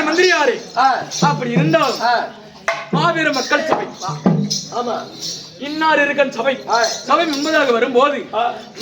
மந்திரியாரே, அப்படி இருந்தாலும் மாவீர மக்கள் சபை இன்னார் இருக்க சபை சபை முன்பதாக வரும்போது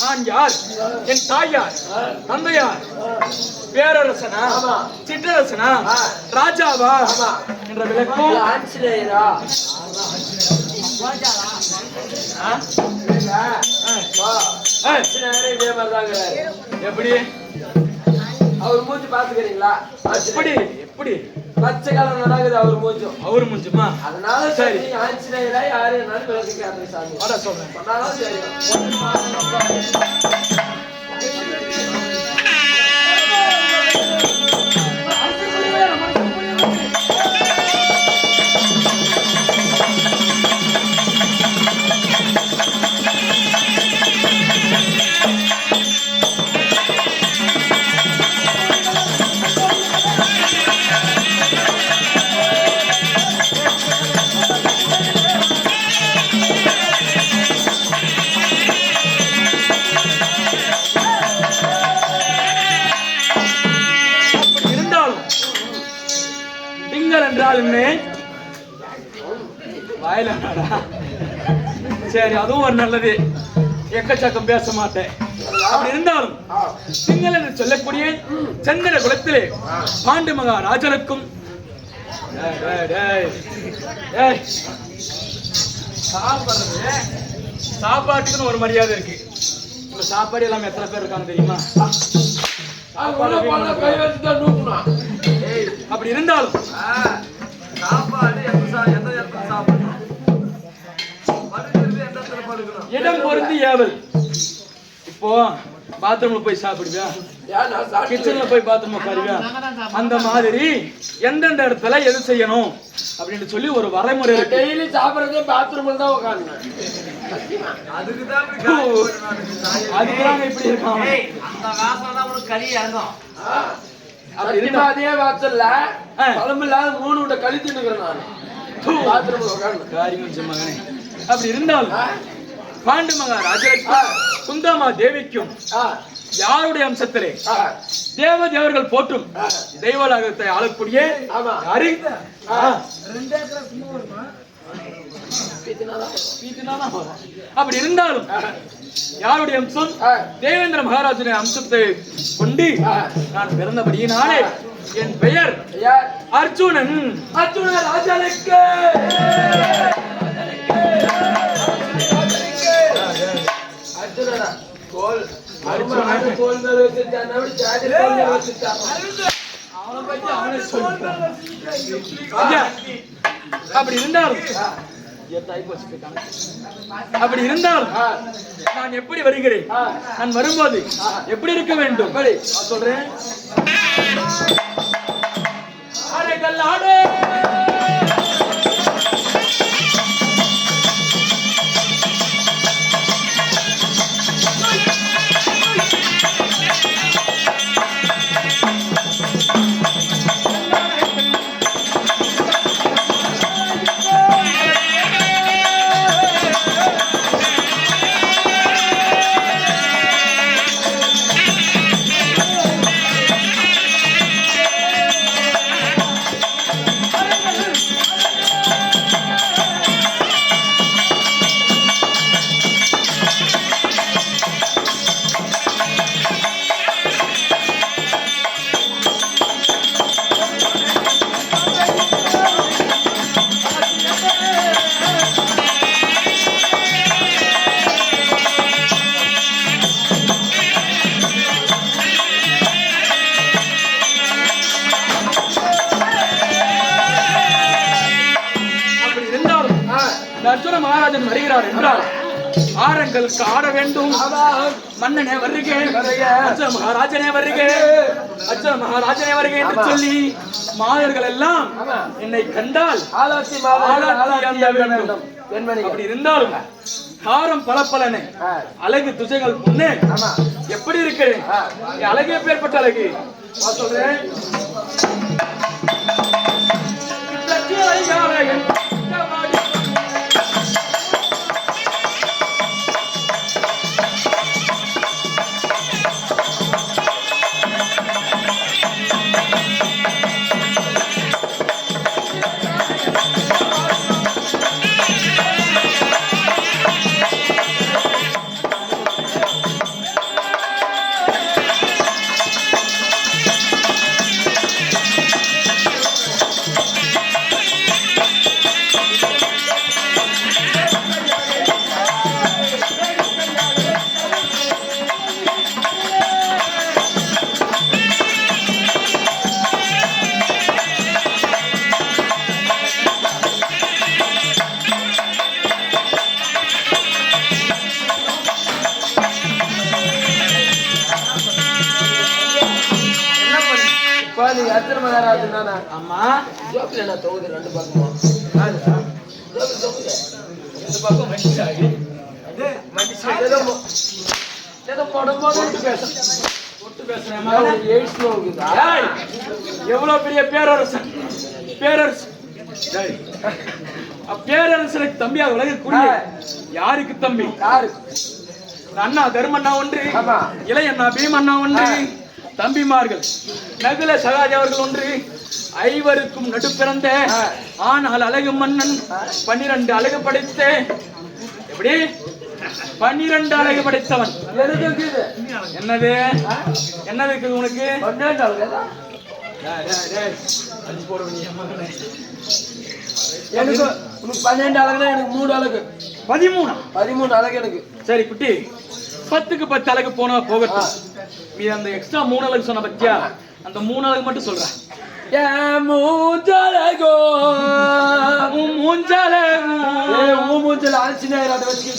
நான் யார், என் தாயார், தந்தையார், பேரரசனா, சிற்றரசனா, ராஜாவா என்ற விளக்கம் எப்படி அவர் மூஞ்சி பாத்துக்கிறீங்களா? எப்படி எப்படி பச்சை காலம் நடக்குது அவர் மூஞ்சும். அவர் மூஞ்சுமா? அதனால சரி ஆஞ்சநேயரா யாரு என்னாலும் விளக்கிக்காரு சாமி. வர சொல்றேன். சொன்னாலும் சரி. சரி, அதுவும் ஒரு நல்லது. எக்கச்சக்கம் பேச மாட்டேன். அப்படி இருந்தாலும் சிங்கள என்று சொல்லக்கூடிய சந்திர குலத்திலே பாண்டு மகாராஜனுக்கும் சாப்பாட்டுக்குன்னு ஒரு மரியாதை இருக்கு. சாப்பாடு எல்லாம் எத்தனை பேர் இருக்காங்க தெரியுமா? அப்படி இருந்தாலும் இடம் பொருந்தி ஏவல். இப்போ பாத்ரூம்ல போய் சாப்பிடுவியா, கிச்சன்ல போய் பாத்ரூம் உட்காருவியா, அந்த மாதிரி எந்தெந்த இடத்துல எது செய்யணும் அப்படின்னு சொல்லி ஒரு வரைமுறை. டெய்லி சாப்பிடுறதே பாத்ரூம்ல தான் உட்காருங்க. அதுக்குதாங்க இப்படி இருக்காங்க. அதே வாசல்ல பழம்பு இல்லாத 3 விட்ட களி தின்னுக்கிறேன் நான். பாத்ரூம்ல உட்கார்ந்து காரி முஞ்ச மகனே. அப்படி இருந்தாலும் பாண்டு மகாராஜருக்கு குந்தமா தேவிக்கும் யாருடைய அம்சத்திலே தேவர்கள் போற்றும் தெய்வலாகத்தை ஆளக்கூடிய அப்படி இருந்தாலும் யாருடைய அம்சம்? தேவேந்திர மகாராஜனுடைய அம்சத்தை கொண்டு நான் பிறந்தபடியினாலே என் பெயர் அர்ஜுனன். அர்ஜுன ராஜனுக்கு அப்படி இருந்தாலும் நான் எப்படி வருகிறேன், நான் வரும்போது எப்படி இருக்க வேண்டும் சொல்றேன். அர்ஜுன மகாராஜன் வருகிறார் என்றால் ஆரங்களுக்கு ஆட வேண்டும். மன்னனே வருக, அர்ஜுன மகாராஜனே வருக, அர்ஜுன மகாராஜனே வருக என்று சொல்லி மாதர்கள் எல்லாம் என்னை கண்டால் வேண்டும். அப்படி இருந்தாலும் காரம் பலப்பலனே அழகு துசைகள் முன்னே எப்படி இருக்கிறேன்? அழகே பேர்பட்ட அழகு சொல்றேன். கையால என் வாடி நீ அர்ச்சனை மகாராஜன் தானே? அம்மா ஜோபில நான் தொகுது ரெண்டு பக்கமா இந்த பக்கம் மனுஷாகி ஏதோ போட்டு பேசுறேன் எவ்வளவு பெரிய பேரரசன் பேரரசு பேரரசனுக்கு தம்பியாக உலகக்கூடிய யாருக்கு தம்பி? யாரு? அண்ணா தர்மண்ணா ஒன்று, இளையண்ணா பீமண்ணா ஒன்று, தம்பிமார்கள் நகுல சகாதேவர்கள் ஒன்று, ஐவருக்கும் நடு பிறந்த ஆனால் அழகு மன்னன் 12 அழகு படைத்த எப்படி 12 அழகு படைத்தவன். என்னது என்னது இருக்குது உனக்கு? எனக்கு உனக்கு 12 அழகுனா எனக்கு 3 அழகு 13 அழகு எனக்கு. சரி குட்டி 10க்கு 10 அழகு போனா போகட்டும். நீ அந்த எக்ஸ்ட்ரா 3 அழகு சொன்ன பத்தியா, அந்த 3 அழகு மட்டும் சொல்ற. மூஞ்சலகோ மூஞ்சலகோ மூஞ்சல ஆஞ்சினாயிரம் அதை வச்சு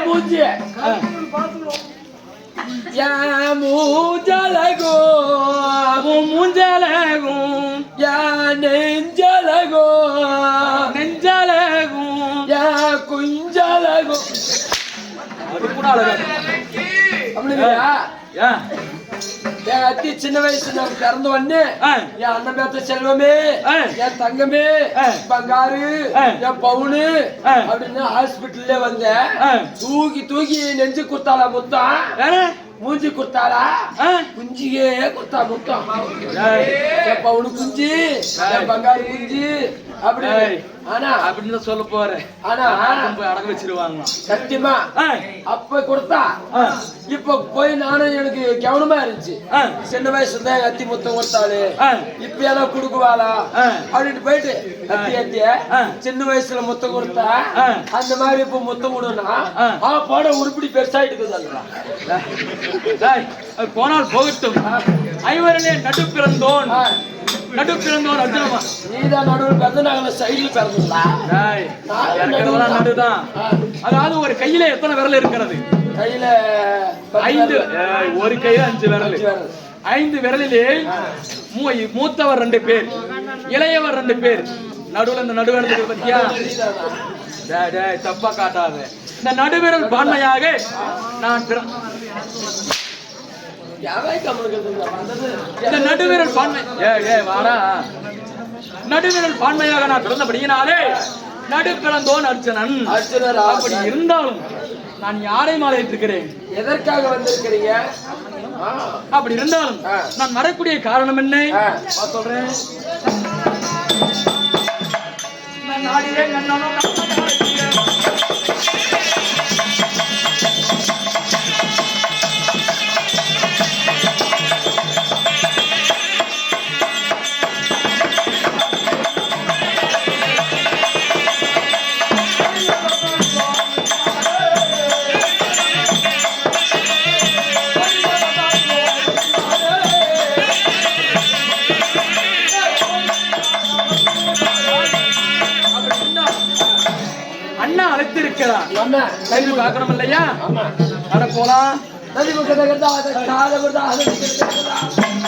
மூஞ்சி மூஞ்சலகோ மூஞ்சலகோ நெஞ்சலகோ நெஞ்சலகோ குஞ்சலகோ அது கூட அழகா அப்படியா? ஏன் என் அத்தி சின்ன வயசு நான் பிறந்த உடனே என் அண்ணன் பேத்த செல்வமே, என் தங்கமே, பங்காரு, என் பவுனு அப்படின்னு ஹாஸ்பிட்டல்ல வந்தேன். தூக்கி நெஞ்சு குத்தாளா முத்தம், மூஞ்சி குத்தாளா குஞ்சியே குத்தா முத்தம். என் பவுனு குஞ்சு, என் பங்காரு குஞ்சு அப்படி. ஆனா அப்படின்னு சொல்ல போறேன். ஆனா அடக்க வச்சிருவாங்க சத்தியமா. அப்ப கொடுத்தா இப்ப போய் நானும் எனக்கு கவனமா இருந்துச்சு. சின்ன வயசுல தான் அத்தி முத்தம் கொடுத்தாளு, இப்ப ஏதோ குடுக்குவாளா அப்படின்னு போயிட்டு அத்திய சின்ன வயசுல முத்தம் கொடுத்தா அந்த மாதிரி இப்ப முத்தம் கொடுனா போட உருப்படி பெருசாயிட்டு போனால் போகட்டும். ஐவரனே நடு பிறந்தோன் அர்ஜுனமா. நீதான் நடுவில் பிறந்த நாங்கள சைடுல பிறந்தா நடுதான். அதாவது ஒரு கையில எத்தனை விரல் இருக்கிறது? கையில 5. ஒரு கையில 5 விரல். 5 விரலிலே மூத்தவர் 2 பேர், இளையவர் 2 பேர். நடுவில் இந்த நடுவிரல் பத்தியா? தப்பா காட்டாத. இந்த நடுவிரல் பான்மையாக நான் இந்த நடுவிரல் பான்மை நடுவிரல் பான்மையாக நான் பிறந்தபடியினாலே நடு பிறந்தோன் அர்ச்சனன். அப்படி இருந்தாலும் நான் யாரை மாலையிட்டிருக்கிறேன்? எதற்காக வந்திருக்கிறீங்க? அப்படி இருந்தாலும் நான் வரக்கூடிய காரணம் என்ன சொல்றேன். நாடிலே நன்னனும் அண்ணா அழைத்திருக்கிறார். கைது பார்க்கணும் இல்லையா? அட போலாம்.